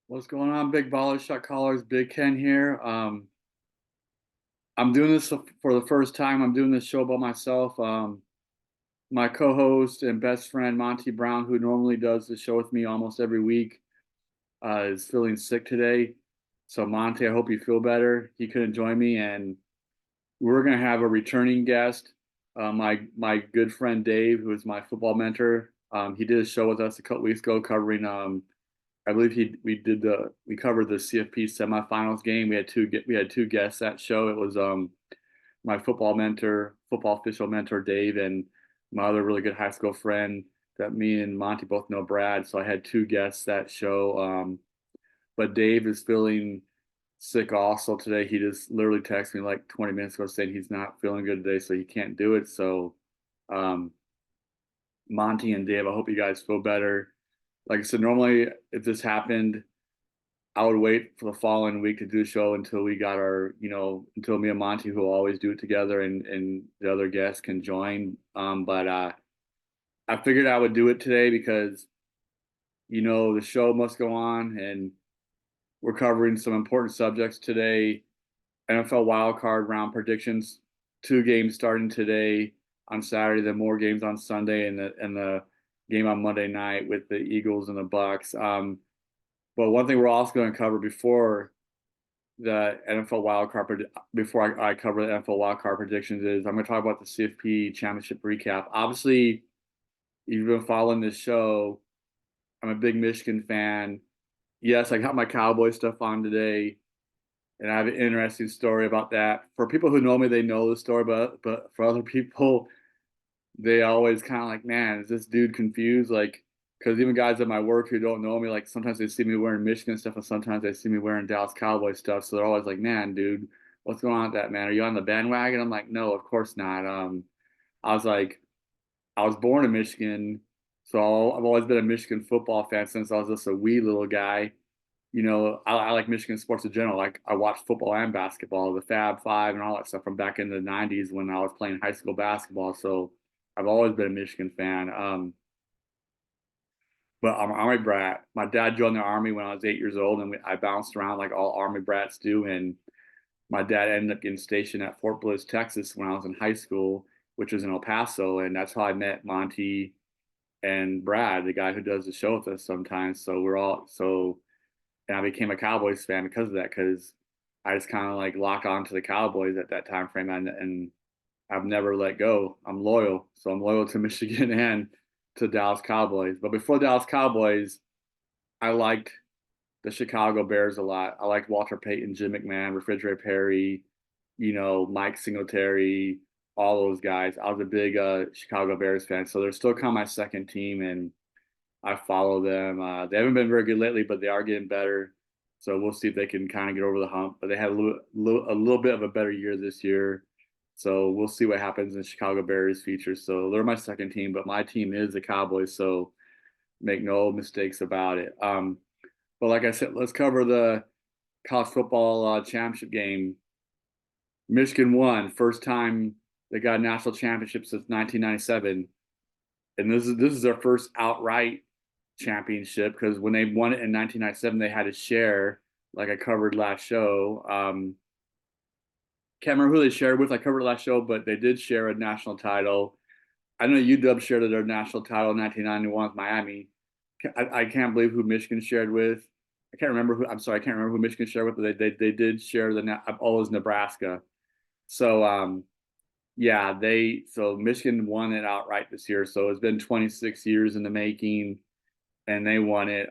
What's going on, big ballers, shot callers? Big Ken here. I'm doing this for the first time. I'm doing this show by myself. My co-host and best friend Monty Brown, who normally does the show with me almost every week, is feeling sick today. So Monty, I hope you feel better. He couldn't join me, and we're gonna have a returning guest. My good friend Dave, who is my football mentor. He did a show with us a couple weeks ago covering I believe we covered the CFP semifinals game. We had two guests that show. It was my football official mentor Dave, and my other really good high school friend that me and Monty both know, Brad. So I had two guests that show. But Dave is feeling sick also today. He just literally texted me like 20 minutes ago saying he's not feeling good today, so he can't do it. So um, Monty and Dave, I hope you guys feel better. Like I said, normally if this happened, I would wait for the following week to do the show until we got until me and Monty, who will always do it together, and the other guests can join. But I figured I would do it today because, the show must go on, and we're covering some important subjects today. NFL wildcard round predictions, two games starting today on Saturday, then more games on Sunday, and the game on Monday night with the Eagles and the Bucs. But one thing we're also going to cover the NFL wildcard before I cover the NFL wildcard predictions is I'm going to talk about the CFP Championship recap. Obviously, if you've been following this show, I'm a big Michigan fan. Yes, I got my Cowboy stuff on today, and I have an interesting story about that. For people who know me, they know the story, but for other people, they always kind of like, man, is this dude confused? Like, because even guys at my work who don't know me, like sometimes they see me wearing Michigan stuff, and sometimes they see me wearing Dallas Cowboy stuff. So they're always like, man, dude, what's going on with that, man? Are you on the bandwagon? I'm like, no, of course not. I was like, I was born in Michigan, so I've always been a Michigan football fan since I was just a wee little guy. I like Michigan sports in general. Like I watched football and basketball, the Fab Five and all that stuff from back in the '90s when I was playing high school basketball. So I've always been a Michigan fan. But I'm an Army brat. My dad joined the Army when I was 8 years old, and I bounced around like all Army brats do. And my dad ended up getting stationed at Fort Bliss, Texas, when I was in high school, which was in El Paso, and that's how I met Monty and Brad, the guy who does the show with us sometimes. And I became a Cowboys fan because of that, because I just kind of like lock on to the Cowboys at that time frame, and I've never let go. I'm loyal, so I'm loyal to Michigan and to Dallas Cowboys. But before Dallas Cowboys, I liked the Chicago Bears a lot. I liked Walter Payton, Jim McMahon, Refrigerator Perry, Mike Singletary, all those guys. I was a big Chicago Bears fan, so they're still kind of my second team, and I follow them. They haven't been very good lately, but they are getting better. So we'll see if they can kind of get over the hump. But they had a little bit of a better year this year. So we'll see what happens in Chicago Bears future. So they're my second team, but my team is the Cowboys. So make no mistakes about it. But like I said, let's cover the college football championship game. Michigan won, first time they got a national championship since 1997, and this is their first outright championship because when they won it in 1997, they had to share, like I covered last show. Can't remember who they shared with. I covered last show, but they did share a national title. I know UW shared their national title in 1991 with Miami. I can't believe who Michigan shared with. I can't remember who. I'm sorry, I can't remember who Michigan shared with, but they did share the. Oh, it was Nebraska. So yeah, so Michigan won it outright this year. So it's been 26 years in the making, and they won it.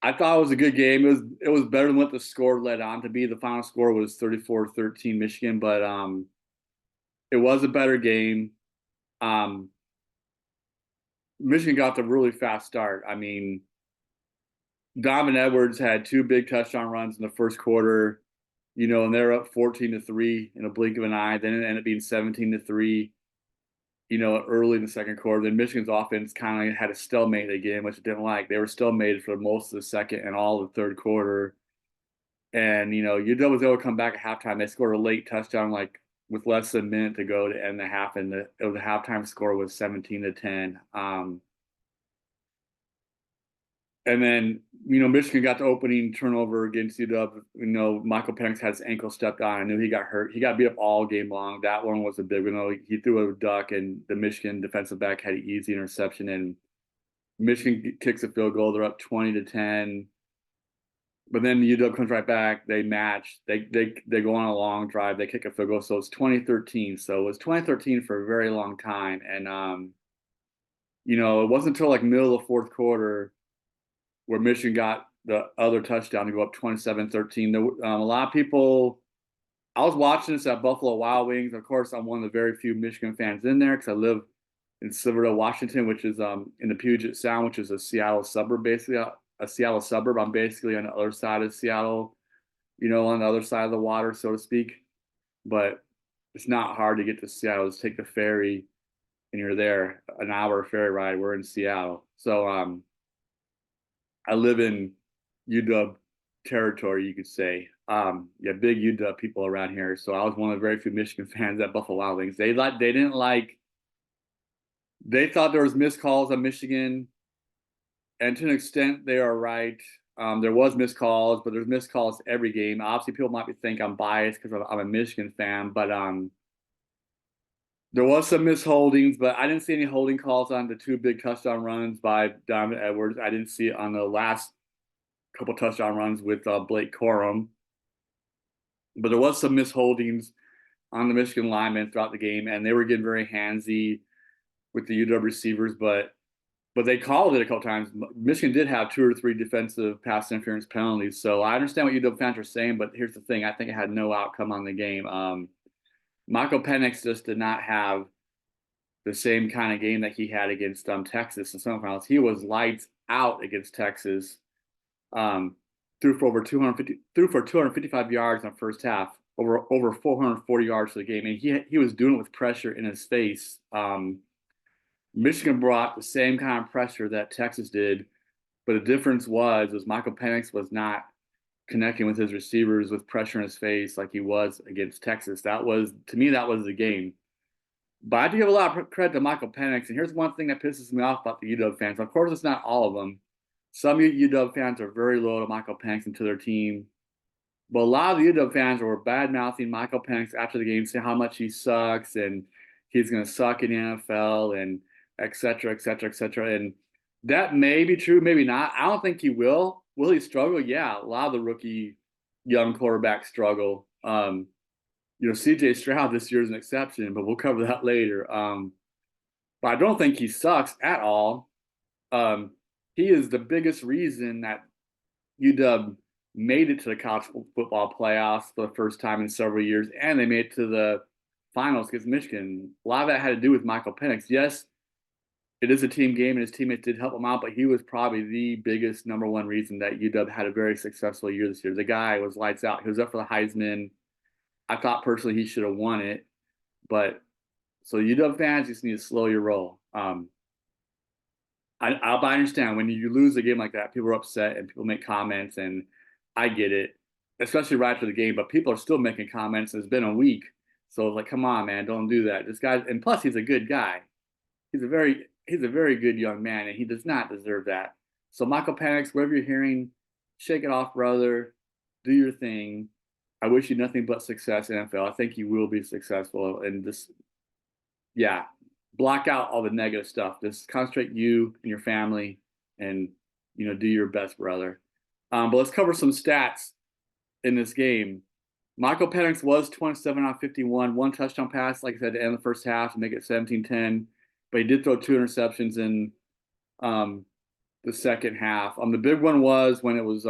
I thought it was a good game. It was better than what the score led on to be. The final score was 34-13 Michigan, but it was a better game. Um, Michigan got the really fast start. I mean, Donovan Edwards had two big touchdown runs in the first quarter, and they're up 14-3 in a blink of an eye. Then it ended up being 17-3, early in the second quarter. Then Michigan's offense kind of had a stalemate again, which I didn't like. They were stalemated for most of the second and all of the third quarter. And UW was able to come back at halftime. They scored a late touchdown, like with less than a minute to go to end the half, and the halftime score was 17-10. And then, Michigan got the opening turnover against UW. Michael Penix had his ankle stepped on. I knew he got hurt. He got beat up all game long. That one was a big one. He threw a duck, and the Michigan defensive back had an easy interception. And Michigan kicks a field goal. They're up 20-10. But then UW comes right back. They match. They go on a long drive. They kick a field goal. So it's 2013. So it was 2013 for a very long time. And it wasn't until like middle of the fourth quarter where Michigan got the other touchdown to go up 27-13. A lot of people, I was watching this at Buffalo Wild Wings. Of course, I'm one of the very few Michigan fans in there because I live in Silverdale, Washington, which is in the Puget Sound, which is a Seattle suburb, basically a Seattle suburb. I'm basically on the other side of Seattle, on the other side of the water, so to speak. But it's not hard to get to Seattle. Just take the ferry, and you're there. An hour ferry ride. We're in Seattle, so I live in UW territory, you could say. Big UW people around here. So I was one of the very few Michigan fans at Buffalo Wild Wings. They thought there was missed calls on Michigan, and to an extent, they are right. There was missed calls, but there's missed calls every game. Obviously, people might think I'm biased because I'm a Michigan fan, but there was some misholdings, but I didn't see any holding calls on the two big touchdown runs by Donovan Edwards. I didn't see it on the last couple touchdown runs with Blake Corum. But there was some misholdings on the Michigan linemen throughout the game, and they were getting very handsy with the UW receivers, but they called it a couple times. Michigan did have 2 or 3 defensive pass interference penalties, so I understand what UW fans are saying, but here's the thing. I think it had no outcome on the game. Michael Penix just did not have the same kind of game that he had against Texas in semifinals. He was lights out against Texas. Threw for 255 yards in the first half, over 440 yards for the game, and he was doing it with pressure in his face. Michigan brought the same kind of pressure that Texas did, but the difference was Michael Penix was not connecting with his receivers with pressure in his face like he was against Texas. To me, that was the game. But I do give a lot of credit to Michael Penix, and here's one thing that pisses me off about the UW fans. Of course, it's not all of them. Some UW fans are very loyal to Michael Penix and to their team. But a lot of the UW fans were bad-mouthing Michael Penix after the game, saying how much he sucks and he's going to suck in the NFL and et cetera, et cetera, et cetera. And that may be true, maybe not. I don't think he will. Will he struggle? Yeah, a lot of the rookie young quarterbacks struggle. CJ Stroud this year is an exception, but we'll cover that later. But I don't think he sucks at all. He is the biggest reason that UW made it to the college football playoffs for the first time in several years, and they made it to the finals against Michigan. A lot of that had to do with Michael Penix. Yes, it is a team game, and his teammates did help him out, but he was probably the biggest number one reason that UW had a very successful year this year. The guy was lights out. He was up for the Heisman. I thought personally he should have won it, but so UW fans just need to slow your roll. I understand when you lose a game like that, people are upset and people make comments, and I get it, especially right after the game. But people are still making comments. It's been a week, so like, come on, man, don't do that. This guy, and plus, he's a good guy. He's a very good young man, and he does not deserve that. So, Michael Penix, whatever you're hearing, shake it off, brother. Do your thing. I wish you nothing but success in NFL. I think you will be successful, and just, yeah, block out all the negative stuff. Just concentrate you and your family, and do your best, brother. But let's cover some stats in this game. Michael Penix was 27 out of 51, 1 touchdown pass, like I said, to end the first half to make it 17-10. But he did throw 2 interceptions in the second half. The big one was when it was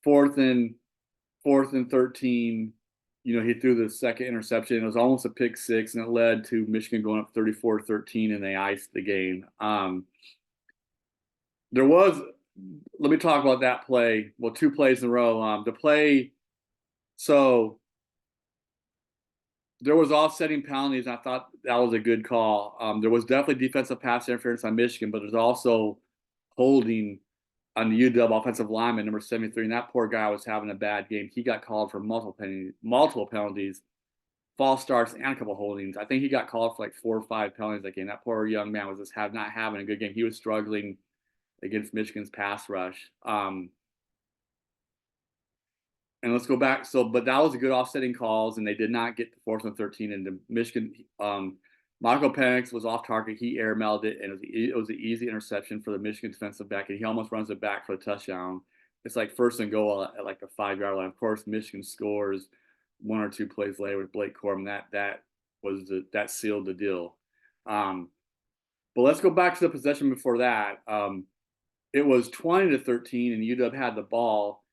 fourth and 13. He threw the second interception. It was almost a pick six, and it led to Michigan going up 34-13, and they iced the game. Let me talk about that play. Well, 2 plays in a row. So there was offsetting penalties, and I thought that was a good call. There was definitely defensive pass interference on Michigan, but there's also holding on the UW offensive lineman, number 73, and that poor guy was having a bad game. He got called for multiple penalties, false starts, and a couple holdings. I think he got called for like 4 or 5 penalties that game. That poor young man was just not having a good game. He was struggling. against Michigan's pass rush. And let's go back. So, but that was a good offsetting calls, and they did not get the 4th and 13. And the Michigan, Michael Penix was off target. He airmailed it, and it was an easy interception for the Michigan defensive back, and he almost runs it back for a touchdown. It's like 1st and goal at like the 5-yard line. Of course, Michigan scores 1 or 2 plays later with Blake Corum. That sealed the deal. But let's go back to the possession before that. It was 20-13, and UW had the ball.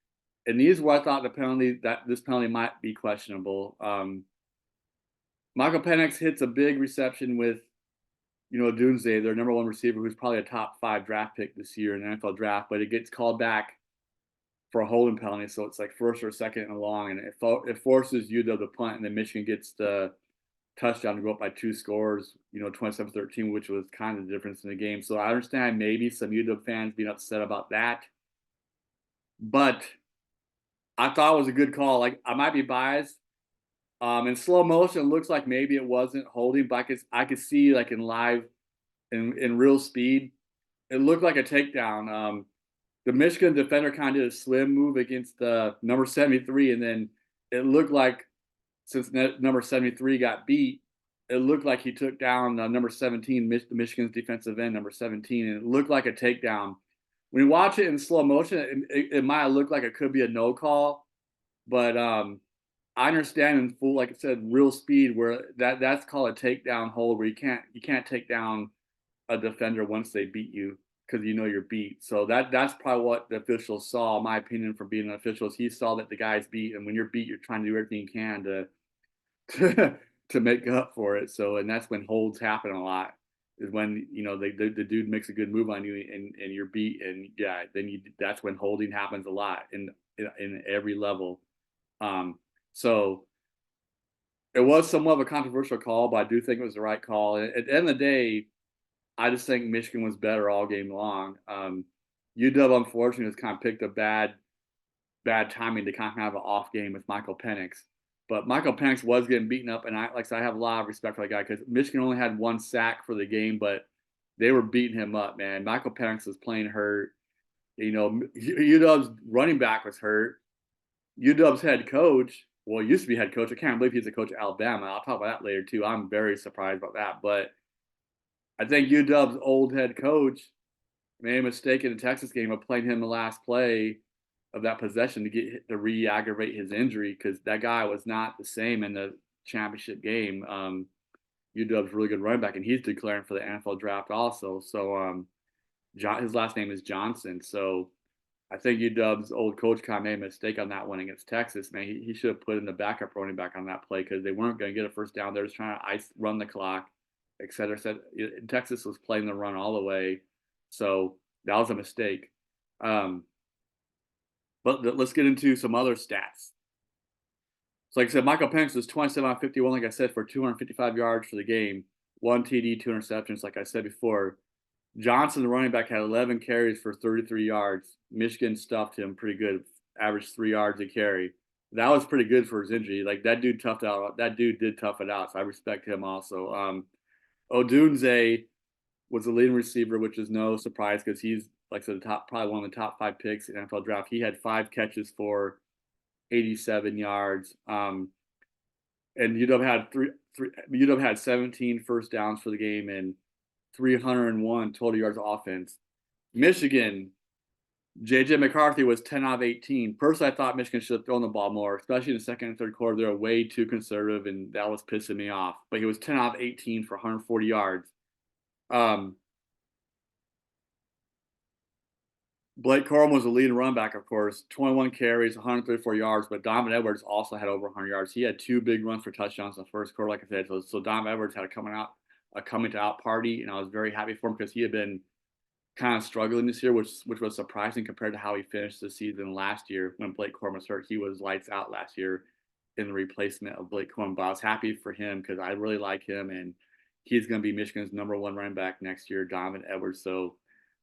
And these were, I thought, this penalty might be questionable. Michael Penix hits a big reception with, Dunze, their number 1 receiver, who's probably a top 5 draft pick this year in the NFL draft, but it gets called back for a holding penalty, so it's like 1st or 2nd and long, and it forces UW to punt, and then Michigan gets the touchdown to go up by 2 scores, 27-13, which was kind of the difference in the game. So I understand maybe some UW fans being upset about that, but I thought it was a good call. Like, I might be biased. In slow motion, it looks like maybe it wasn't holding, but I could see, like, in real speed, it looked like a takedown. The Michigan defender kind of did a slim move against the number 73, and then it looked like, since number 73 got beat, it looked like he took down number 17, Michigan's defensive end, number 17, and it looked like a takedown. When you watch it in slow motion, it might look like it could be a no call, but I understand in full, like I said, real speed, where that's called a takedown hold, where you can't take down a defender once they beat you, because you're beat. So that's probably what the officials saw, in my opinion, from being an official. He saw that the guy's beat, and when you're beat, you're trying to do everything you can to make up for it. So, and that's when holds happen a lot, is when the dude makes a good move on you, and you're beat, and that's when holding happens a lot in every level. So it was somewhat of a controversial call, but I do think it was the right call. And at the end of the day, I just think Michigan was better all game long. UW, unfortunately, has kind of picked a bad timing to kind of have an off game with Michael Penix. But Michael Penix was getting beaten up, and I have a lot of respect for that guy, because Michigan only had 1 sack for the game, but they were beating him up, man. Michael Penix was playing hurt. UW's running back was hurt. UW's head coach, well, used to be head coach. I can't believe he's a coach at Alabama. I'll talk about that later too. I'm very surprised about that. But I think UW's old head coach made a mistake in the Texas game of playing him the last play of that possession to re-aggravate his injury, because that guy was not the same in the championship game. UW's really good running back, and he's declaring for the NFL draft also. So his last name is Johnson. So I think UW's old coach kind of made a mistake on that one against Texas. Man, he should have put in the backup running back on that play, because they weren't going to get a first down. They're just trying to run the clock, et cetera, et cetera. Texas was playing the run all the way. So that was a mistake. But let's get into some other stats. So like I said, Michael Penix was 27 out of 51, like I said, for 255 yards for the game, 1 TD, 2 interceptions, like I said before. Johnson, the running back, had 11 carries for 33 yards. Michigan stuffed him pretty good, averaged 3 yards a carry. That was pretty good for his injury. Like, that dude did tough it out, so I respect him also. Odunze was the leading receiver, which is no surprise, because he's, like I said, probably one of the top 5 picks in NFL draft. He had 5 catches for 87 yards. And UW had 17 first downs for the game and 301 total yards of offense. Michigan, J.J. McCarthy was 10 out of 18. Personally, I thought Michigan should have thrown the ball more, especially in the second and third quarter. They were way too conservative, and that was pissing me off. But he was 10 out of 18 for 140 yards. Blake Corum was the leading running back, of course, 21 carries, 134 yards, but Donovan Edwards also had over 100 yards. He had 2 big runs for touchdowns in the first quarter, like I said. So Donovan Edwards had a coming to out party, and I was very happy for him, because he had been kind of struggling this year, which was surprising compared to how he finished the season last year when Blake Corum was hurt. He was lights out last year in the replacement of Blake Corum, but I was happy for him, because I really like him, and he's going to be Michigan's number 1 running back next year, Donovan Edwards. So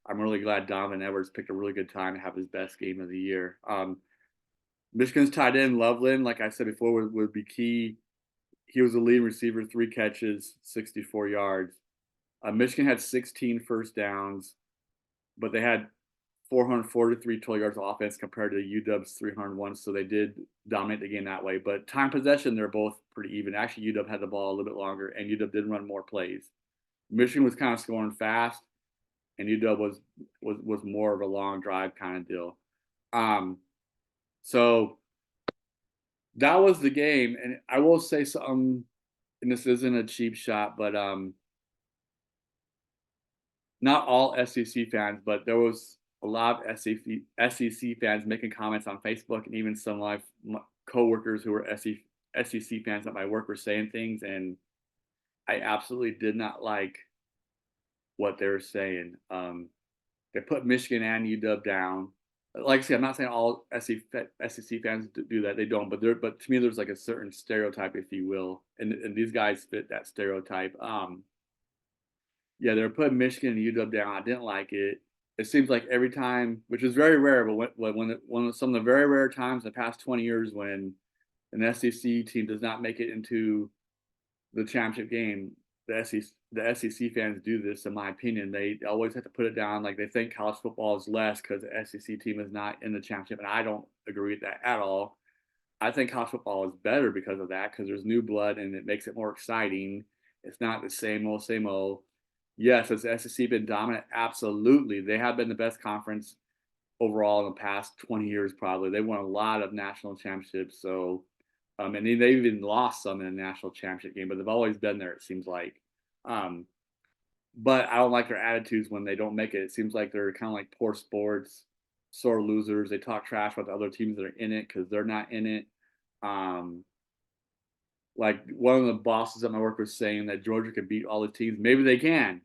I'm really glad Donovan Edwards picked a really good time to have his best game of the year. Michigan's tight end, Loveland, like I said before, would be key. He was the leading receiver, 3 catches, 64 yards. Michigan had 16 first downs. but they had 443 total yards of offense compared to UW's 301, so they did dominate the game that way. But time possession, they're both pretty even. Actually, UW had the ball a little bit longer, and UW did run more plays. Michigan was kind of scoring fast, and UW was more of a long drive kind of deal. So that was the game, and I will say something, and this isn't a cheap shot, but not all SEC fans, but there was a lot of SEC fans making comments on Facebook, and even some of my coworkers who were SEC fans at my work were saying things, and I absolutely did not like what they were saying. They put Michigan and UW down. Like I said, I'm not saying all SEC fans do that. They don't, but to me, there's like a certain stereotype, if you will, and these guys fit that stereotype. Yeah, they're putting Michigan and UW down. I didn't like it. It seems like every time, which is very rare, but when some of the very rare times in the past 20 years when an SEC team does not make it into the championship game, the SEC fans do this. In my opinion, they always have to put it down. Like they think college football is less because the SEC team is not in the championship, and I don't agree with that at all. I think college football is better because of that, because there's new blood and it makes it more exciting. It's not the same old, same old. Yes, has the SEC been dominant? Absolutely. They have been the best conference overall in the past 20 years, probably. They won a lot of national championships. So, and they've even lost some in a national championship game, but they've always been there, it seems like. Um, but I don't like their attitudes when they don't make it. It seems like they're kind of like poor sports, sore losers. They talk trash about the other teams that are in it because they're not in it. Um, like one of the bosses at my work was saying that Georgia could beat all the teams. Maybe they can,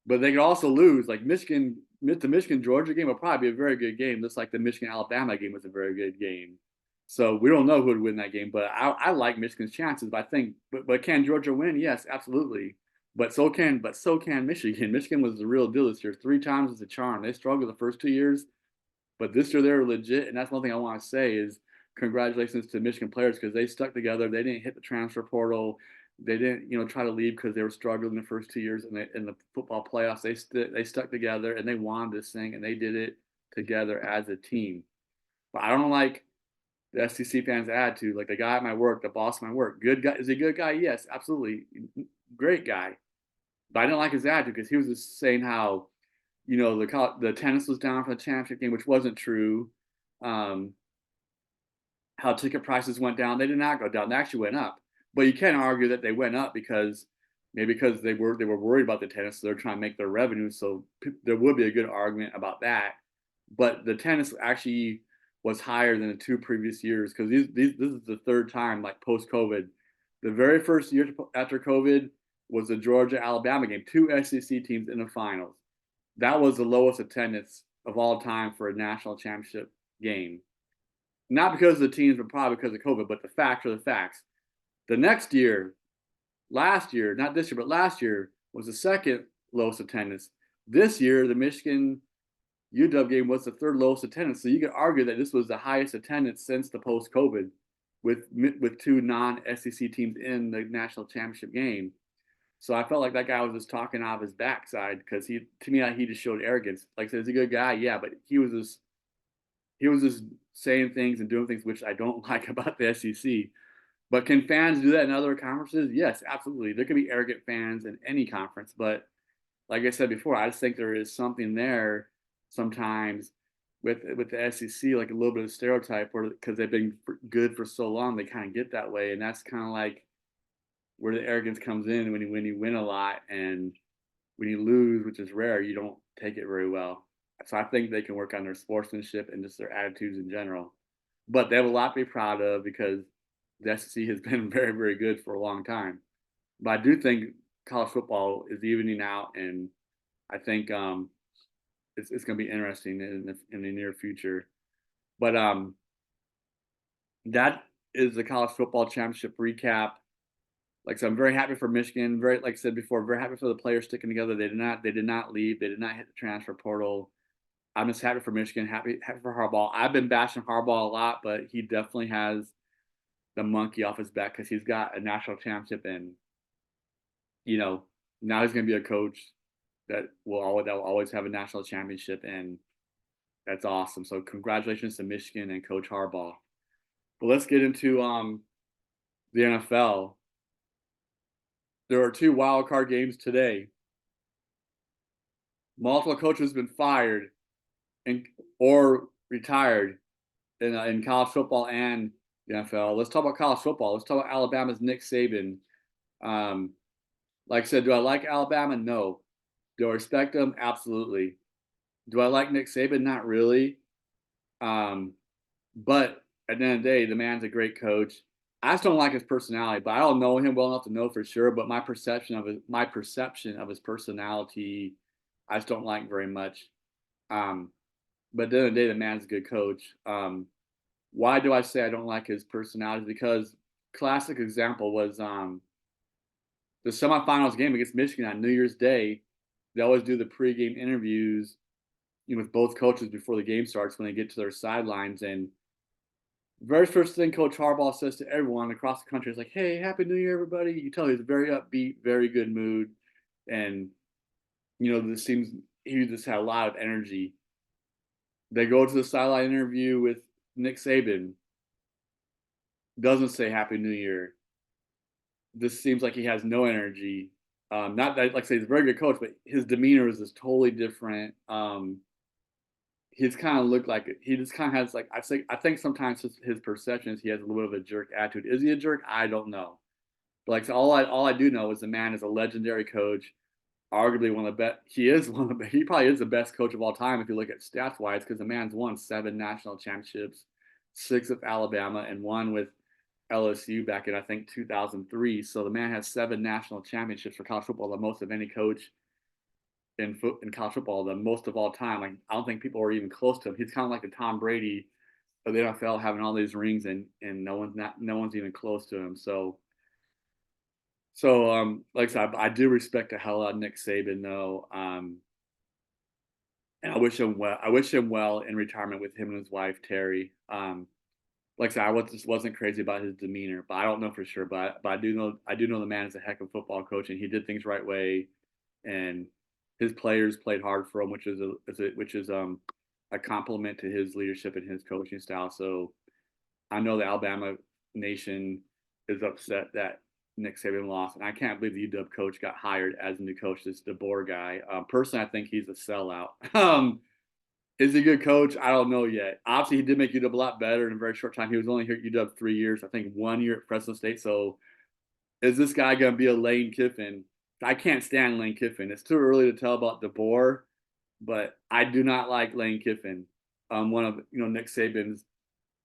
but they could also lose. Like the Michigan Georgia game will probably be a very good game, just like the Michigan Alabama game was a very good game. So we don't know who would win that game, but I like Michigan's chances. But I think, but can Georgia win? Yes, absolutely. But so can Michigan. Michigan was the real deal this year. 3 times as a charm. They struggled the first 2 years, but this year they're legit. And that's one thing I want to say is congratulations to Michigan players because they stuck together. They didn't hit the transfer portal. They didn't, try to leave because they were struggling the first 2 years in the football playoffs. They stuck together and they won this thing and they did it together as a team. But I don't like the SEC fans' attitude. Like the guy at my work, the boss at my work, good guy. Is he a good guy? Yes, absolutely, great guy. But I didn't like his attitude because he was just saying how the tennis was down for the championship game, which wasn't true. Um, how ticket prices went down. They did not go down. They actually went up. But you can't argue that they went up because maybe because they were worried about the tennis, so they're trying to make their revenue. So there would be a good argument about that. But the tennis actually was higher than the 2 previous years because this is the third time, like post COVID. The very first year after COVID was the Georgia Alabama game, 2 SEC teams in the finals. That was the lowest attendance of all time for a national championship game. Not because of the teams, but probably because of COVID. But the facts are the facts. The next year, last year, not this year, but last year was the second lowest attendance. This year, the Michigan UW game was the third lowest attendance. So you could argue that this was the highest attendance since the post-COVID, with 2 non-SEC teams in the national championship game. So I felt like that guy was just talking out of his backside because to me, he just showed arrogance. Like I said, he's a good guy, yeah, but he was just saying things and doing things which I don't like about the SEC. But can fans do that in other conferences? Yes, absolutely. There can be arrogant fans in any conference, but like I said before, I just think there is something there sometimes with the SEC, like a little bit of stereotype, where because they've been good for so long, they kind of get that way, and that's kind of like where the arrogance comes in when you win a lot, and when you lose, which is rare, you don't take it very well. So I think they can work on their sportsmanship and just their attitudes in general. But they have a lot to be proud of because the SEC has been very, very good for a long time. But I do think college football is evening out, and I think it's going to be interesting in the near future. But that is the college football championship recap. Like I said, I'm very happy for Michigan. Very, like I said before, very happy for the players sticking together. They did not leave. They did not hit the transfer portal. I'm just happy for Michigan. Happy for Harbaugh. I've been bashing Harbaugh a lot, but he definitely has the monkey off his back because he's got a national championship, and now he's going to be a coach. that will always have a national championship, and that's awesome. So congratulations to Michigan and Coach Harbaugh. But let's get into the NFL. There are two wild card games today. Multiple coaches have been fired and or retired in college football and the NFL. Let's talk about college football. Let's talk about Alabama's Nick Saban. Um, like I said, do I like Alabama? No. Do I respect them? Absolutely. Do I like Nick Saban? Not really. Um, but at the end of the day, the man's a great coach. I just don't like his personality, but I don't know him well enough to know for sure. But my perception of his personality, I just don't like very much. Um, but at the end of the day, the man's a good coach. Why do I say I don't like his personality? Because classic example was the semifinals game against Michigan on New Year's Day. They always do the pregame interviews, with both coaches before the game starts when they get to their sidelines. And the very first thing Coach Harbaugh says to everyone across the country is like, "Hey, Happy New Year, everybody!" You can tell he's very upbeat, very good mood, and this seems he just had a lot of energy. They go to the sideline interview with Nick Saban. Doesn't say Happy New Year. This seems like he has no energy. Not that, like I say, he's a very good coach, but his demeanor is just totally different. He's kind of looked like he just kind of has like I think sometimes his perception is he has a little bit of a jerk attitude. Is he a jerk? I don't know. But like so all I do know is the man is a legendary coach, arguably one of the best. He probably is the best coach of all time if you look at stats wise, because the man's won 7 national championships, 6 with Alabama, and 1 with LSU back in I think 2003. So the man has 7 national championships for college football, the most of any coach in college football, the most of all time. Like I don't think people are even close to him. He's kind of like the Tom Brady of the NFL, having all these rings, and no one's even close to him. Like I said, I do respect the hell out of Nick Saban though. And I wish him well. I wish him well in retirement with him and his wife Terry. Like I said, just wasn't crazy about his demeanor, but I don't know for sure. But I do know the man is a heck of a football coach, and he did things right way, and his players played hard for him, which is a compliment to his leadership and his coaching style. So I know the Alabama nation is upset that Nick Saban lost, and I can't believe the UW coach got hired as a new coach, this DeBoer guy. Personally, I think he's a sellout. Is he a good coach? I don't know yet. Obviously, he did make UW a lot better in a very short time. He was only here at UW 3 years, I think 1 year at Fresno State. So is this guy going to be a Lane Kiffin? I can't stand Lane Kiffin. It's too early to tell about DeBoer, but I do not like Lane Kiffin. One of Nick Saban's,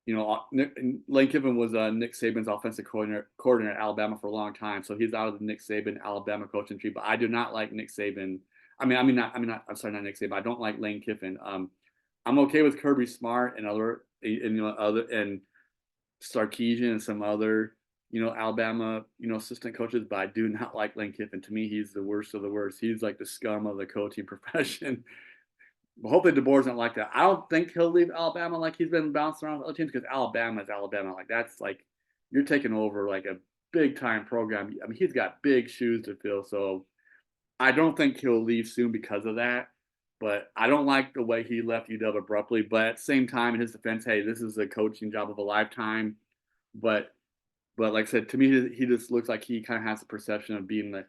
Lane Kiffin was Nick Saban's offensive coordinator at Alabama for a long time, so he's out of the Nick Saban Alabama coaching tree. But I do not like Nick Saban. I'm sorry, not Nick Saban. I don't like Lane Kiffin. I'm okay with Kirby Smart and other Sarkisian and some other Alabama assistant coaches, but I do not like Lane Kiffin. To me, he's the worst of the worst. He's like the scum of the coaching profession. But hopefully DeBoer's not like that. I don't think he'll leave Alabama like he's been bouncing around with other teams, because Alabama is Alabama. Like that's like you're taking over like a big time program. I mean, he's got big shoes to fill. So I don't think he'll leave soon because of that. But I don't like the way he left UW abruptly. But at the same time, in his defense, hey, this is a coaching job of a lifetime. But like I said, to me, he just looks like he kind of has the perception of being a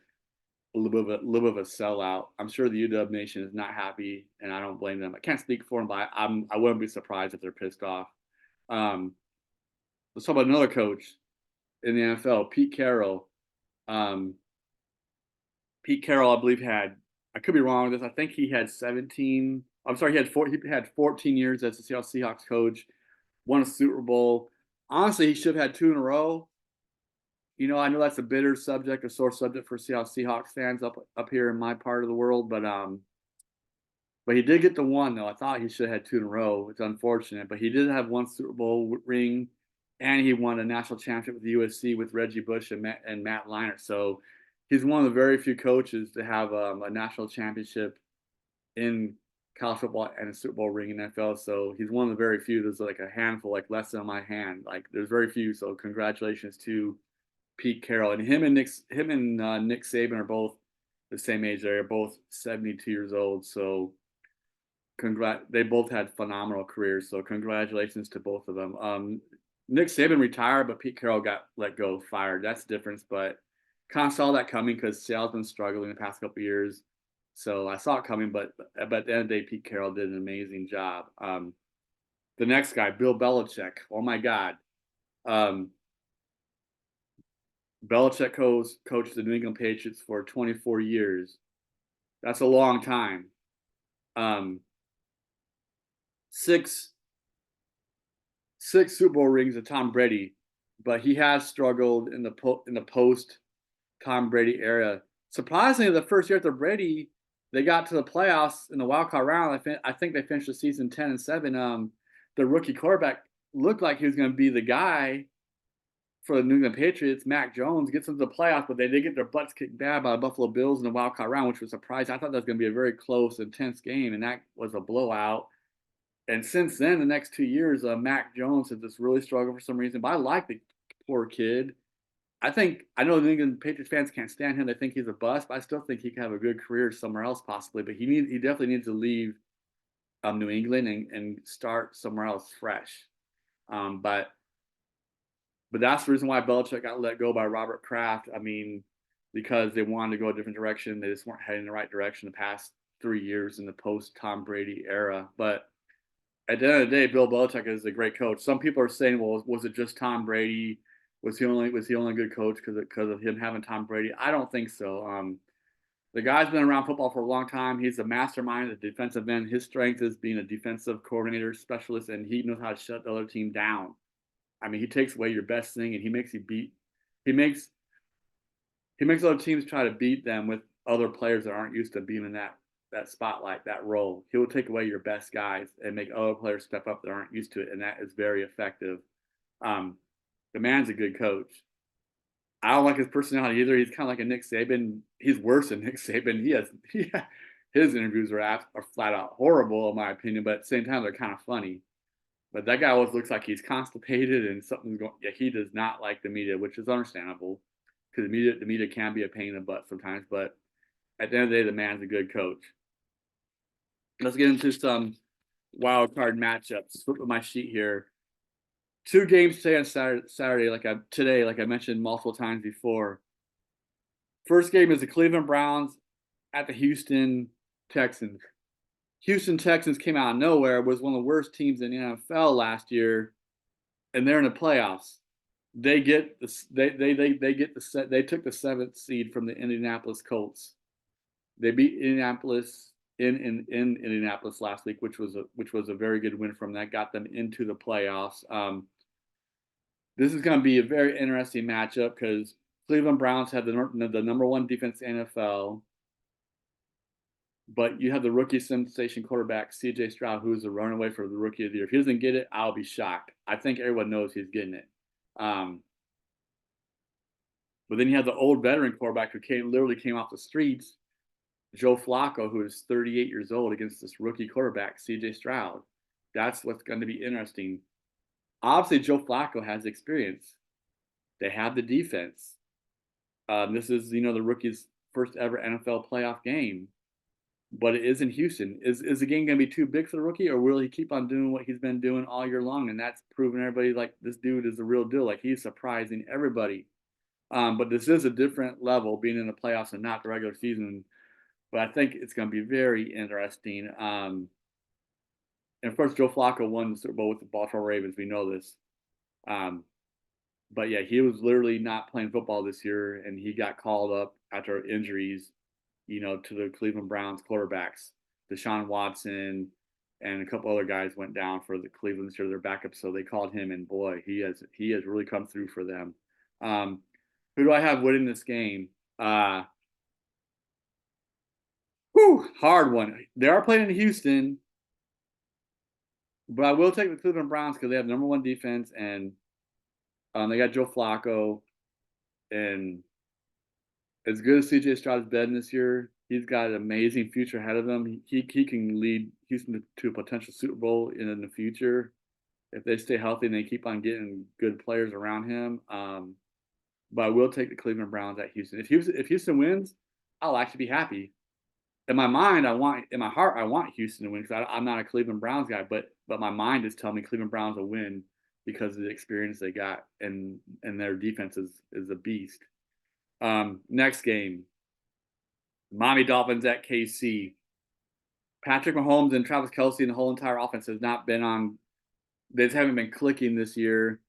little bit of a sellout. I'm sure the UW Nation is not happy, and I don't blame them. I can't speak for them, but I wouldn't be surprised if they're pissed off. Um, let's talk about another coach in the NFL, Pete Carroll. Um, Pete Carroll, I believe, had, I could be wrong with this, I think he had 17. I'm sorry, he had 14 years as the Seattle Seahawks coach, won a Super Bowl. Honestly, he should have had 2 in a row. I know that's a bitter subject, a sore subject for Seattle Seahawks fans up here in my part of the world, but he did get the 1 though. I thought he should have had 2 in a row. It's unfortunate, but he did have 1 Super Bowl ring, and he won a national championship with the USC with Reggie Bush and Matt Leinart. So he's one of the very few coaches to have a national championship in college football and a Super Bowl ring in NFL. So he's one of the very few. There's like a handful, like less than my hand. Like there's very few. So congratulations to Pete Carroll, and him and Nick Saban are both the same age. They're both 72 years old. So they both had phenomenal careers. So congratulations to both of them. Nick Saban retired, but Pete Carroll got let go, fired. That's the difference. But kind of saw that coming because Seattle's been struggling the past couple of years. So I saw it coming, but at the end of the day, Pete Carroll did an amazing job. The next guy, Bill Belichick. Oh my God. Belichick coached the New England Patriots for 24 years. That's a long time. Six Super Bowl rings of Tom Brady, but he has struggled in the post Tom Brady era. Surprisingly, the first year after Brady, they got to the playoffs in the wild card round. I think they finished the season 10-7. The rookie quarterback looked like he was going to be the guy for the New England Patriots. Mac Jones gets into the playoffs, but they did get their butts kicked bad by the Buffalo Bills in the wild card round, which was surprising. I thought that was going to be a very close, intense game, and that was a blowout. And since then, the next 2 years, Mac Jones has just really struggled for some reason. But I like the poor kid. I know the New England Patriots fans can't stand him. They think he's a bust, but I still think he can have a good career somewhere else possibly. But he definitely needs to leave New England and start somewhere else fresh. But that's the reason why Belichick got let go by Robert Kraft. I mean, because they wanted to go a different direction. They just weren't heading in the right direction the past 3 years in the post Tom Brady era. But at the end of the day, Bill Belichick is a great coach. Some people are saying, well, was it just Tom Brady? Was he only a good coach because of him having Tom Brady? I don't think so. The guy's been around football for a long time. He's a mastermind at the defensive end. His strength is being a defensive coordinator, specialist, and he knows how to shut the other team down. I mean, he takes away your best thing, and he makes other teams try to beat them with other players that aren't used to being in that spotlight, that role. He will take away your best guys and make other players step up that aren't used to it, and that is very effective. The man's a good coach. I don't like his personality either. He's kind of like a Nick Saban. He's worse than Nick Saban. His interviews are flat out horrible in my opinion, but at the same time they're kind of funny. But that guy always looks like he's constipated and something's going. Yeah, he does not like the media, which is understandable because the media can be a pain in the butt sometimes. But at the end of the day, the man's a good coach. Let's get into some wild card matchups. Flip my sheet here. 2 games today on Saturday, like I mentioned multiple times before. First game is the Cleveland Browns at the Houston Texans. Houston Texans came out of nowhere, was one of the worst teams in the NFL last year, and they're in the playoffs. They took the 7th seed from the Indianapolis Colts. They beat Indianapolis in Indianapolis last week, which was a very good win from that. Got them into the playoffs. This is going to be a very interesting matchup because Cleveland Browns have the number 1 defense in the NFL, but you have the rookie sensation quarterback C.J. Stroud, who is the runaway for the Rookie of the Year. If he doesn't get it, I'll be shocked. I think everyone knows he's getting it. But then you have the old veteran quarterback who literally came off the streets, Joe Flacco, who is 38 years old, against this rookie quarterback, C.J. Stroud. That's what's going to be interesting. Obviously, Joe Flacco has experience. They have the defense. This is, the rookie's first ever NFL playoff game, but it is in Houston. Is the game going to be too big for the rookie, or will he keep on doing what he's been doing all year long? And that's proving everybody like this dude is the real deal. Like he's surprising everybody. But this is a different level, being in the playoffs and not the regular season. But I think it's going to be very interesting. And of course, Joe Flacco won the Super Bowl with the Baltimore Ravens. We know this. But yeah, he was literally not playing football this year, and he got called up after injuries, to the Cleveland Browns quarterbacks. Deshaun Watson and a couple other guys went down for the Cleveland this year, their backup. So they called him, and boy, he has really come through for them. Who do I have winning this game? Hard one. They are playing in Houston, but I will take the Cleveland Browns because they have the number 1 defense, and they got Joe Flacco. And as good as C.J. Stroud has been this year, he's got an amazing future ahead of him. He can lead Houston to a potential Super Bowl in the future if they stay healthy and they keep on getting good players around him. But I will take the Cleveland Browns at Houston. If Houston wins, I'll actually be happy. In my mind, in my heart, I want Houston to win because I'm not a Cleveland Browns guy, but my mind is telling me Cleveland Browns will win because of the experience they got and their defense is a beast. Next game, Miami Dolphins at KC. Patrick Mahomes and Travis Kelsey and the whole entire offense has not been on. They just haven't been clicking this year,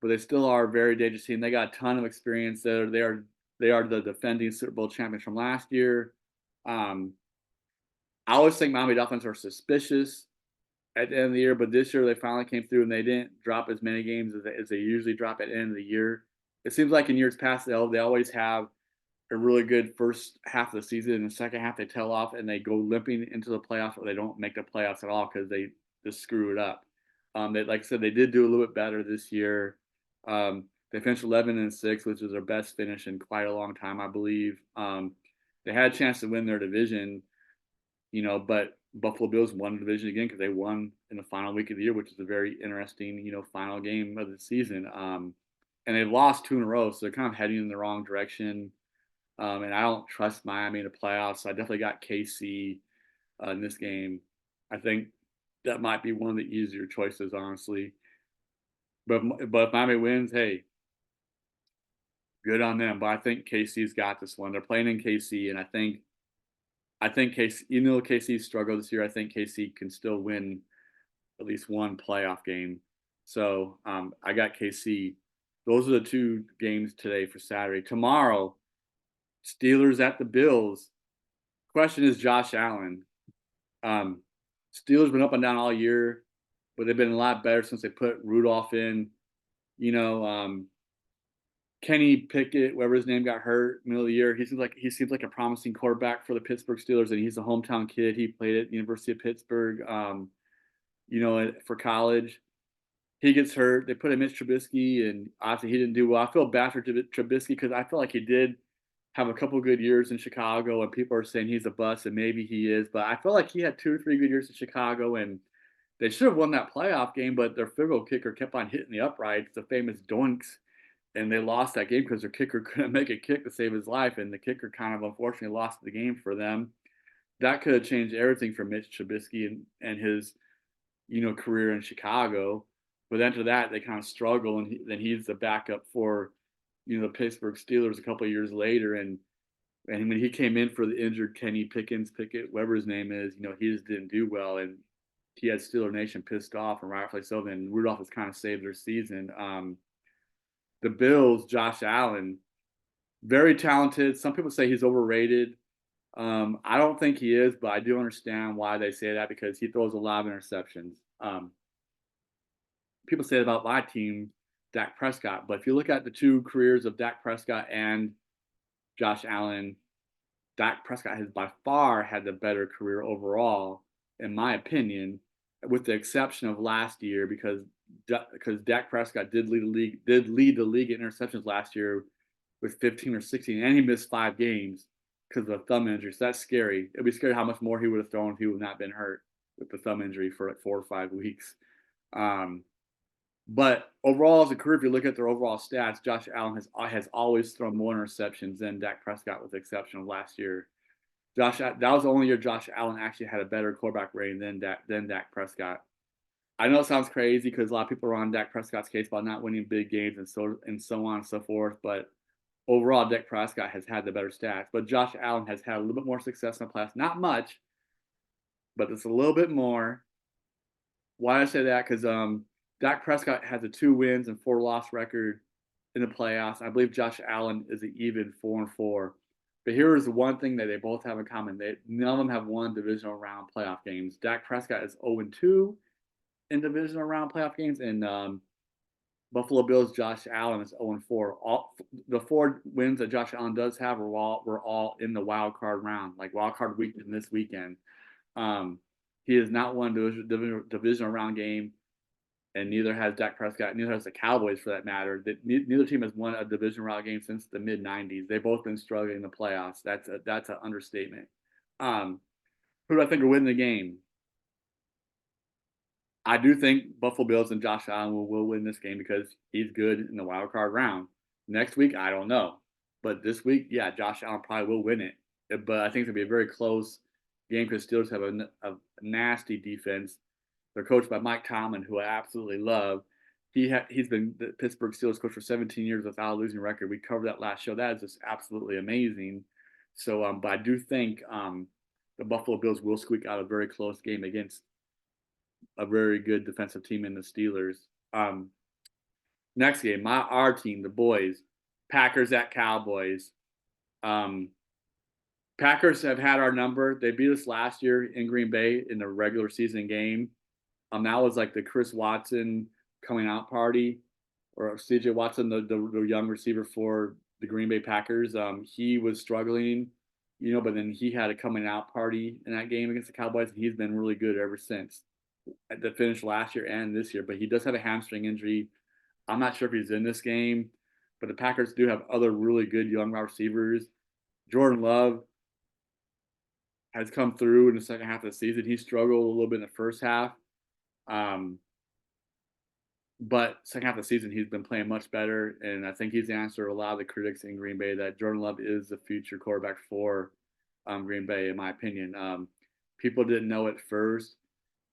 but they still are a very dangerous team. They got a ton of experience. They are the defending Super Bowl champions from last year. Um, I always think Miami Dolphins are suspicious at the end of the year, but this year they finally came through and they didn't drop as many games as they usually drop at the end of the year. It seems like in years past they always have a really good first half of the season, and the second half they tail off and they go limping into the playoffs, or they don't make the playoffs at all because they just screw it up. Like I said, they did do a little bit better this year. They finished 11-6, which is their best finish in quite a long time, I believe. They had a chance to win their division, but Buffalo Bills won the division again because they won in the final week of the year, which is a very interesting, final game of the season. And they've lost 2 in a row, so they're kind of heading in the wrong direction. And I don't trust Miami in the playoffs, so I definitely got KC in this game. I think that might be one of the easier choices, honestly. But if Miami wins, hey, good on them. But I think KC's got this one. They're playing in KC, and I think KC, even though KC struggled this year, I think KC can still win at least one playoff game. So I got KC. Those are the 2 games today for Saturday. Tomorrow, Steelers at the Bills. Question is Josh Allen. Um, Steelers been up and down all year, but they've been a lot better since they put Rudolph in. You know, Kenny Pickett, whatever his name, got hurt middle of the year. He seems like a promising quarterback for the Pittsburgh Steelers, and he's a hometown kid. He played at the University of Pittsburgh, for college. He gets hurt. They put in Mitch Trubisky, and obviously he didn't do well. I feel bad for Trubisky because I feel like he did have a couple good years in Chicago, and people are saying he's a bust, and maybe he is. But I feel like he had 2 or 3 good years in Chicago, and they should have won that playoff game, but their field goal kicker kept on hitting the uprights, the famous doinks, and they lost that game because their kicker couldn't make a kick to save his life, and the kicker kind of unfortunately lost the game for them. That could have changed everything for Mitch Trubisky and his career in Chicago. But after that, they kind of struggle, and then he's the backup for the Pittsburgh Steelers a couple of years later, and when he came in for the injured Kenny Pickett, whatever his name is, he just didn't do well, and he had Steeler Nation pissed off, and rightfully so. Then Rudolph has kind of saved their season. The Bills, Josh Allen, very talented. Some people say he's overrated. I don't think he is, but I do understand why they say that because he throws a lot of interceptions. People say about my team, Dak Prescott, but if you look at the 2 careers of Dak Prescott and Josh Allen, Dak Prescott has by far had the better career overall, in my opinion, with the exception of last year because Dak Prescott did lead the league in interceptions last year with 15 or 16, and he missed 5 games because of a thumb injury. So that's scary. It'd be scary how much more he would have thrown if he would not been hurt with the thumb injury for like 4 or 5 weeks. But overall, as a career, if you look at their overall stats, Josh Allen has always thrown more interceptions than Dak Prescott, with the exception of last year. That was the only year Josh Allen actually had a better quarterback rating than Dak Prescott. I know it sounds crazy because a lot of people are on Dak Prescott's case about not winning big games and so on and so forth. But overall, Dak Prescott has had the better stats. But Josh Allen has had a little bit more success in the playoffs. Not much, but it's a little bit more. Why I say that? Because Dak Prescott has a 2 wins and 4 loss record in the playoffs. I believe Josh Allen is an even 4-4. But here is one thing that they both have in common: none of them have won divisional round playoff games. Dak Prescott is 0-2 in divisional round playoff games, and Buffalo Bills Josh Allen is 0-4. All the 4 wins that Josh Allen does have were all in the wild card round, like wild card weekend this weekend. He has not won a divisional round game, and neither has Dak Prescott, neither has the Cowboys for that matter. Neither team has won a divisional round game since the mid-'90s. They've both been struggling in the playoffs. That's an understatement. Who do I think will win the game? I do think Buffalo Bills and Josh Allen will win this game because he's good in the wild card round. Next week, I don't know. But this week, yeah, Josh Allen probably will win it. but I think it's gonna be a very close game because Steelers have a nasty defense. They're coached by Mike Tomlin, who I absolutely love. He's been the Pittsburgh Steelers coach for 17 years without a losing record. We covered that last show. That is just absolutely amazing. So, but I do think the Buffalo Bills will squeak out a very close game against a very good defensive team in the Steelers. Um, Next game, our team, the boys, Packers at Cowboys. Um, Packers have had our number. They beat us last year in Green Bay in the regular season game. That was like the Chris Watson coming out party, or CJ Watson, the young receiver for the Green Bay Packers. He was struggling, but then he had a coming out party in that game against the Cowboys, and he's been really good ever since. At the finish last year and this year, but he does have a hamstring injury. I'm not sure if he's in this game, but the Packers do have other really good young wide receivers. Jordan Love has come through in the second half of the season. He struggled a little bit in the first half. Um, but second half of the season, he's been playing much better. And I think he's the answer to a lot of the critics in Green Bay that Jordan Love is the future quarterback for Green Bay, in my opinion. People didn't know it first.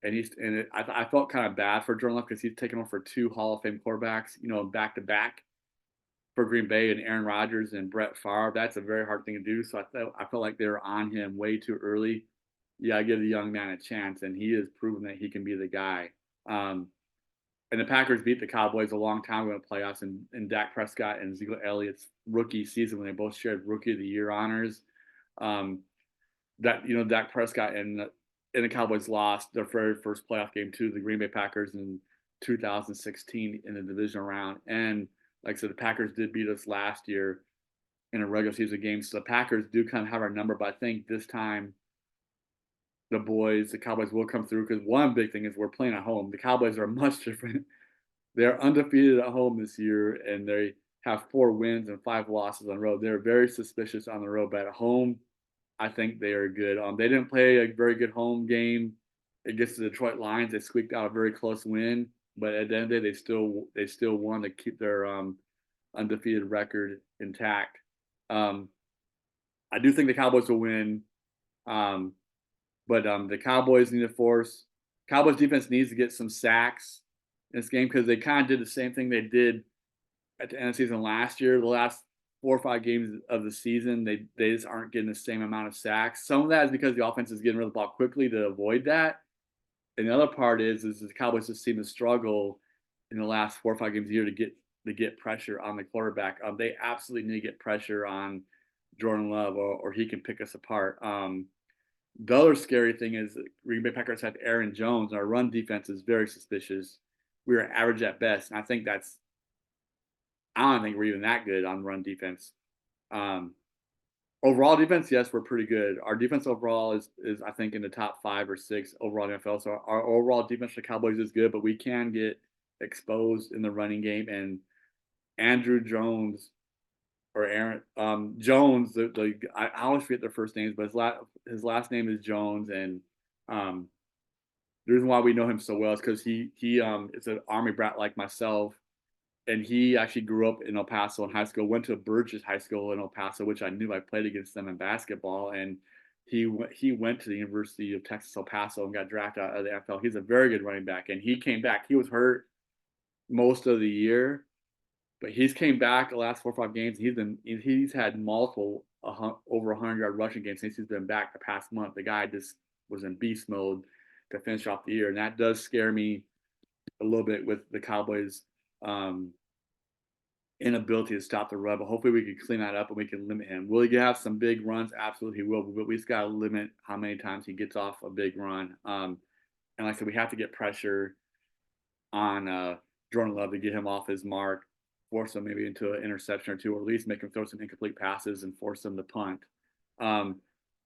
I felt kind of bad for Jordan Love because he's taken over 2 Hall of Fame quarterbacks, back to back for Green Bay, and Aaron Rodgers and Brett Favre. That's a very hard thing to do. So I felt like they were on him way too early. Yeah, I give the young man a chance, and he has proven that he can be the guy. And the Packers beat the Cowboys a long time ago in the playoffs, and Dak Prescott and Ezekiel Elliott's rookie season when they both shared Rookie of the Year honors. Um, Dak Prescott and the Cowboys lost their very first playoff game to the Green Bay Packers in 2016 in the divisional round. And like I said, the Packers did beat us last year in a regular season game. So the Packers do kind of have our number, but I think this time the Cowboys will come through because one big thing is we're playing at home. The Cowboys are much different. They're undefeated at home this year, and they have 4 wins and 5 losses on the road. They're very suspicious on the road, but at home, I think they are good. They didn't play a very good home game against the Detroit Lions. They squeaked out a very close win, but at the end of the day, they still won to keep their undefeated record intact. I do think the Cowboys will win, but the Cowboys need to force. Cowboys defense needs to get some sacks in this game because they kind of did the same thing they did at the end of the season last year. The last 4 or 5 games of the season, they just aren't getting the same amount of sacks. Some of that is because the offense is getting rid of the ball quickly to avoid that. And the other part is the Cowboys just seem to struggle in the last 4 or 5 games a year to get pressure on the quarterback. They absolutely need to get pressure on Jordan Love, or he can pick us apart. The other scary thing is Green Bay Packers have Aaron Jones, and our run defense is very suspicious. We are average at best, and I don't think we're even that good on run defense. Overall defense, yes, we're pretty good. Our defense overall is I think in the top 5 or 6 overall in the NFL. So our overall defense for the Cowboys is good, but we can get exposed in the running game. And Andrew Jones or Aaron Jones, I always forget their first names, but his last name is Jones, and the reason why we know him so well is because he is an Army brat like myself. And he actually grew up in El Paso in high school, went to Burgess High School in El Paso, which I knew. I played against them in basketball. And he went to the University of Texas El Paso and got drafted out of the NFL. He's a very good running back. And he came back. He was hurt most of the year, but he's came back the last 4 or 5 games. He's had multiple over 100-yard rushing games since he's been back the past month. The guy just was in beast mode to finish off the year. And that does scare me a little bit with the Cowboys' inability to stop the run, but hopefully we can clean that up and we can limit him. Will he have some big runs? Absolutely he will, but we just got to limit how many times he gets off a big run. And like I said, we have to get pressure on Jordan Love to get him off his mark, force him maybe into an interception or 2, or at least make him throw some incomplete passes and force him to punt. I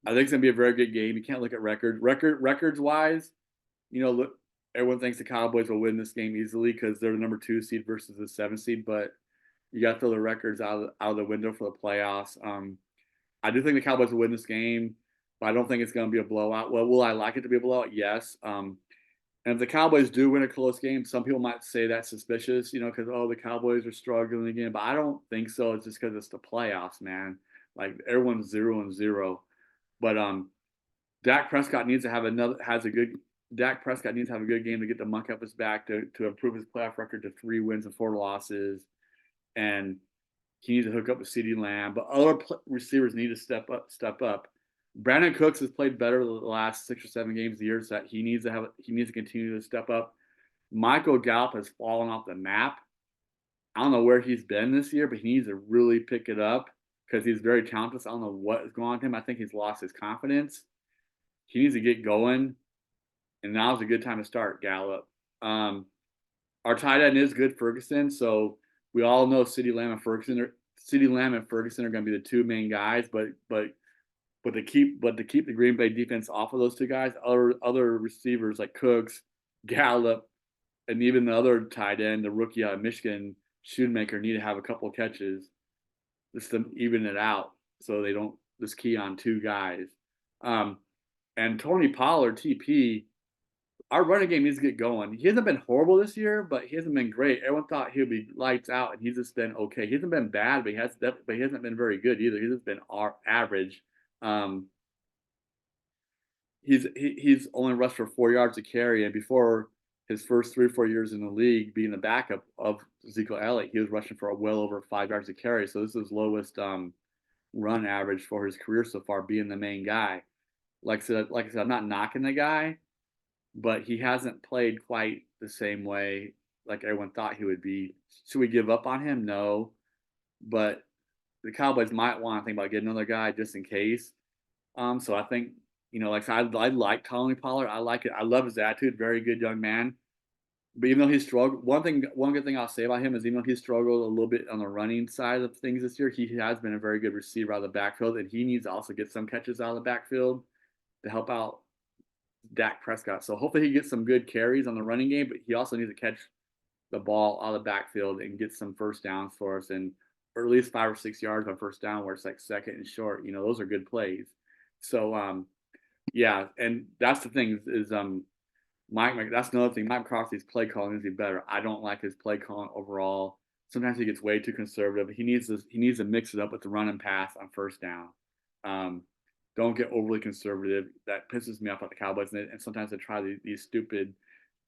think it's going to be a very good game. You can't look at records wise. Look, everyone thinks the Cowboys will win this game easily because they're the number 2 seed versus the 7 seed, but you got to throw the records out of the window for the playoffs. I do think the Cowboys will win this game, but I don't think it's going to be a blowout. Well, will I like it to be a blowout? Yes. And if the Cowboys do win a close game, some people might say that's suspicious, because, the Cowboys are struggling again. But I don't think so. It's just because it's the playoffs, man. Like, everyone's 0-0. But Dak Prescott needs to have another has a good Dak Prescott needs to have a good game to get the monkey up his back to improve his playoff record to 3 wins and 4 losses, and he needs to hook up with CeeDee Lamb. But other receivers need to step up. Brandon Cooks has played better the last 6 or 7 games of the year, so that he needs to continue to step up. Michael Gallup has fallen off the map. I don't know where he's been this year, but he needs to really pick it up because he's very talented. So I don't know what is going on with him. I think he's lost his confidence. He needs to get going, and now's a good time to start Gallup. Our tight end is good, Ferguson. So we all know CeeDee Lamb and Ferguson are going to be the 2 main guys. But to keep the Green Bay defense off of those 2 guys, other receivers like Cooks, Gallup, and even the other tight end, the rookie out of Michigan, Shoemaker, need to have a couple of catches just to even it out so they don't just key on 2 guys. And Tony Pollard, TP, our running game needs to get going. He hasn't been horrible this year, but he hasn't been great. Everyone thought he would be lights out, and he's just been okay. He hasn't been bad, but he hasn't been very good either. He's just been average. He's only rushed for 4 yards a carry, and before his first 3 or 4 years in the league, being the backup of Ezekiel Elliott, he was rushing for well over 5 yards a carry. So this is his lowest run average for his career so far, being the main guy. Like I said, I'm not knocking the guy, but he hasn't played quite the same way like everyone thought he would be. Should we give up on him? No, but the Cowboys might want to think about getting another guy just in case. So I think, like I like Tony Pollard. I like it. I love his attitude. Very good young man. But even though he struggled, one good thing I'll say about him is even though he struggled a little bit on the running side of things this year, he has been a very good receiver out of the backfield, and he needs to also get some catches out of the backfield to help out Dak Prescott. So hopefully he gets some good carries on the running game, but he also needs to catch the ball out of the backfield and get some first downs for us, or at least 5 or 6 yards on first down where it's like second and short. Those are good plays. So yeah, and that's the thing is Mike. That's another thing. Mike McCarthy's play calling needs to be better. I don't like his play calling overall. Sometimes he gets way too conservative. He needs to mix it up with the run and pass on first down. Don't get overly conservative. That pisses me off at the Cowboys. And sometimes they try these stupid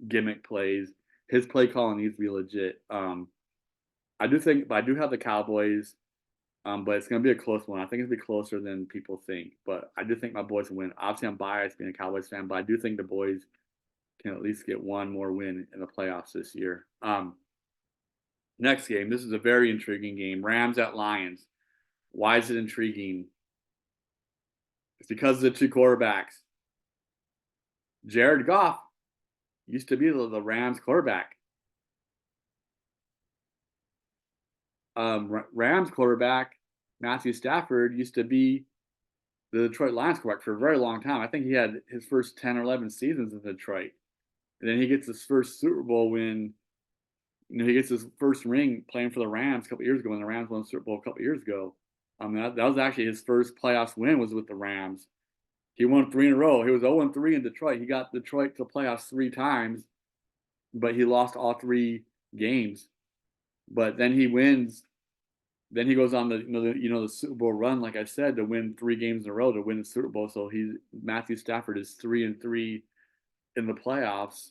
gimmick plays. His play calling needs to be legit. I do have the Cowboys, but it's going to be a close one. I think it'll be closer than people think. But I do think my boys will win. Obviously, I'm biased being a Cowboys fan, but I do think the boys can at least get one more win in the playoffs this year. Next game. This is a very intriguing game. Rams at Lions. Why is it intriguing? It's because of the 2 quarterbacks. Jared Goff used to be the Rams quarterback. Rams quarterback Matthew Stafford used to be the Detroit Lions quarterback for a very long time. I think he had his first 10 or 11 seasons in Detroit. And then he gets his first Super Bowl win. He gets his first ring playing for the Rams a couple years ago when the Rams won the Super Bowl a couple years ago. That was actually his first playoffs win was with the Rams. He won 3 in a row. He was 0-3 in Detroit. He got Detroit to playoffs 3 times, but he lost all 3 games. But then he wins. Then he goes on the Super Bowl run, like I said, to win 3 games in a row to win the Super Bowl. So Matthew Stafford is 3-3 in the playoffs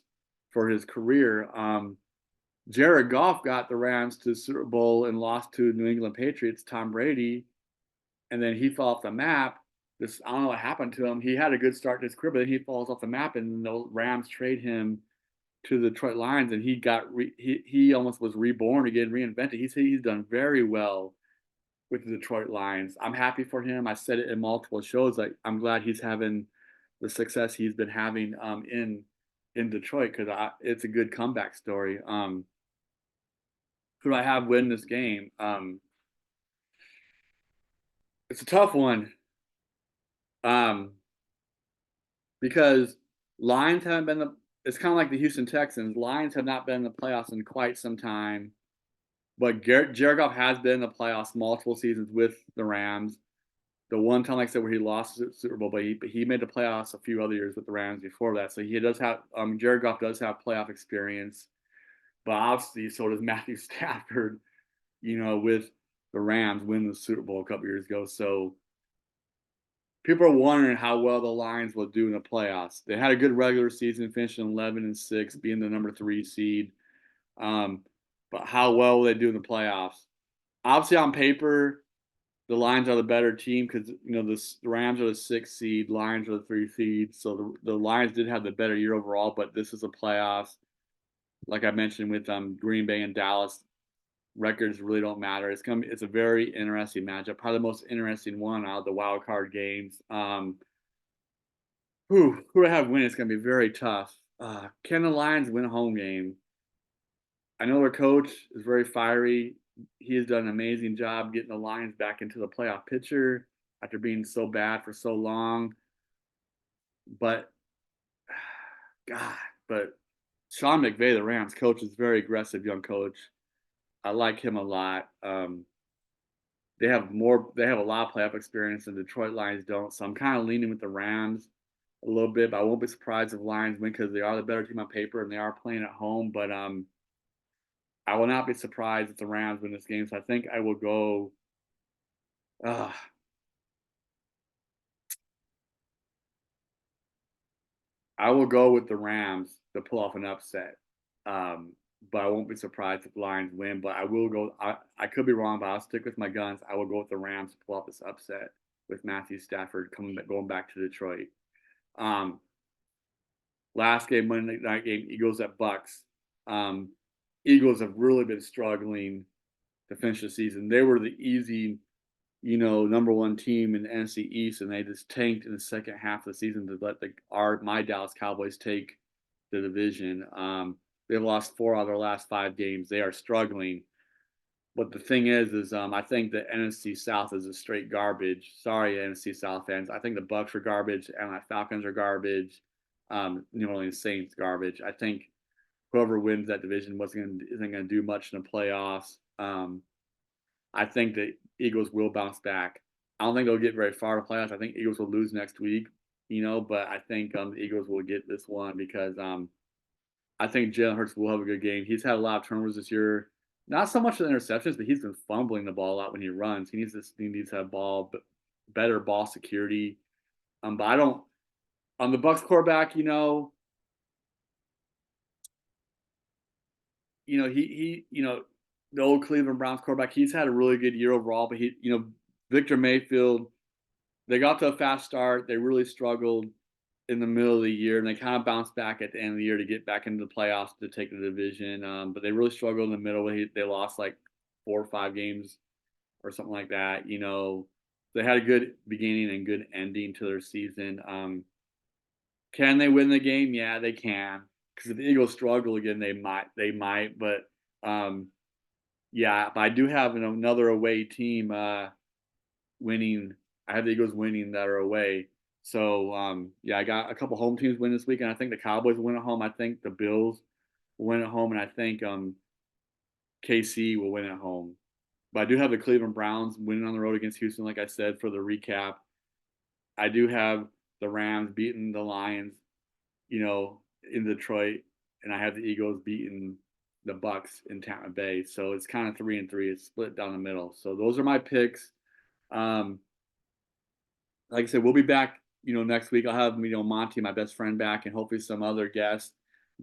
for his career. Jared Goff got the Rams to the Super Bowl and lost to New England Patriots, Tom Brady, and then he fell off the map. I don't know what happened to him. He had a good start to his career, but then he falls off the map, and the Rams trade him to the Detroit Lions, and he almost was reborn again, reinvented. He's done very well with the Detroit Lions. I'm happy for him. I said it in multiple shows. Like I'm glad he's having the success he's been having in Detroit because it's a good comeback story. Who do I have win this game? It's a tough one. Because Lions haven't been it's kind of like the Houston Texans. Lions have not been in the playoffs in quite some time, but Jared Goff has been in the playoffs multiple seasons with the Rams. The one time, like I said, where he lost the Super Bowl, but he made the playoffs a few other years with the Rams before that. So he does have Jared Goff does have playoff experience, but obviously so does Matthew Stafford. With the Rams winning the Super Bowl a couple years ago. So people are wondering how well the Lions will do in the playoffs. They had a good regular season, finishing 11-6, being the number 3 seed. Um, but how well will they do in the playoffs? Obviously, on paper, the Lions are the better team because the Rams are the 6th seed, Lions are the 3 seed. So the Lions did have the better year overall, but this is a playoffs. Like I mentioned with Green Bay and Dallas, records really don't matter. It's a very interesting matchup, probably the most interesting one out of the wild card games. Who do I have win? It's gonna be very tough. Can the Lions win a home game? I know their coach is very fiery. He has done an amazing job getting the Lions back into the playoff picture after being so bad for so long. But God, but Sean McVay, the Rams coach, is a very aggressive young coach. I like him a lot. They have more. They have a lot of playoff experience, and Detroit Lions don't. So I'm kind of leaning with the Rams a little bit. But I won't be surprised if Lions win because they are the better team on paper and they are playing at home. But I will not be surprised if the Rams win this game. So I think I will go. Uh, I will go with the Rams to pull off an upset. Um, but I won't be surprised if the Lions win. But I will go. I could be wrong, but I'll stick with my guns. I will go with the Rams to pull off this upset with Matthew Stafford going back to Detroit. Um, Last game, Monday night game, Eagles at Bucs. Um, Eagles have really been struggling to finish the season. They were the easy, number one team in the NFC East, and they just tanked in the second half of the season to let my Dallas Cowboys take the division. They've lost 4 out of their last 5 games. They are struggling. But the thing is I think the NFC South is a straight garbage. Sorry, NFC South fans. I think the Bucs are garbage, and my Falcons are garbage. New Orleans Saints garbage. I think whoever wins that division isn't going to do much in the playoffs. I think the Eagles will bounce back. I don't think they'll get very far in the playoffs. I think Eagles will lose next week, but I think the Eagles will get this one because I think Jalen Hurts will have a good game. He's had a lot of turnovers this year. Not so much the interceptions, but he's been fumbling the ball a lot when he runs. He needs to have better ball security. But I don't. On the Bucs quarterback, the old Cleveland Browns quarterback. He's had a really good year overall, but Victor Mayfield. They got to a fast start. They really struggled in the middle of the year, and they kind of bounced back at the end of the year to get back into the playoffs to take the division. But they really struggled in the middle. They lost like 4 or 5 games or something like that. They had a good beginning and good ending to their season. Can they win the game? Yeah, they can. Because if the Eagles struggle again, they might. They might. But yeah, but I do have another away team winning. I have the Eagles winning that are away. So yeah, I got a couple home teams win this week, and I think the Cowboys will win at home. I think the Bills will win at home, and I think KC will win at home. But I do have the Cleveland Browns winning on the road against Houston, like I said, for the recap. I do have the Rams beating the Lions, in Detroit, and I have the Eagles beating the Bucs in Tampa Bay. So it's kind of 3-3. It's split down the middle. So those are my picks. Um, like I said, we'll be back, next week. I'll have, Monty, my best friend, back, and hopefully some other guests,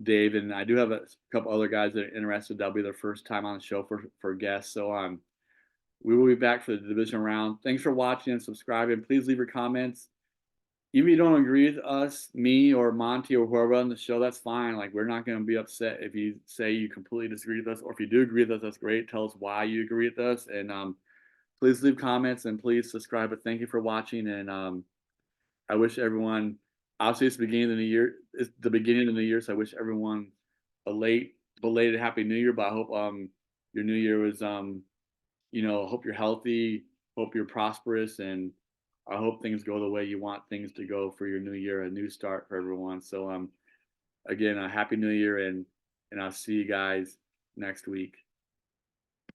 Dave, and I do have a couple other guys that are interested. That'll be their first time on the show for guests. So we will be back for the division round. Thanks for watching and subscribing. Please leave your comments. Even if you don't agree with us, me or Monty or whoever on the show, that's fine. Like, we're not going to be upset if you say you completely disagree with us, or if you do agree with us, that's great. Tell us why you agree with us, and please leave comments and please subscribe. But thank you for watching, and I wish everyone. Obviously, it's the beginning of the year. It's the beginning of the year, so I wish everyone a belated Happy New Year. But I hope your New Year was hope you're healthy, hope you're prosperous, and I hope things go the way you want things to go for your new year, a new start for everyone. So again, a Happy New Year, and I'll see you guys next week.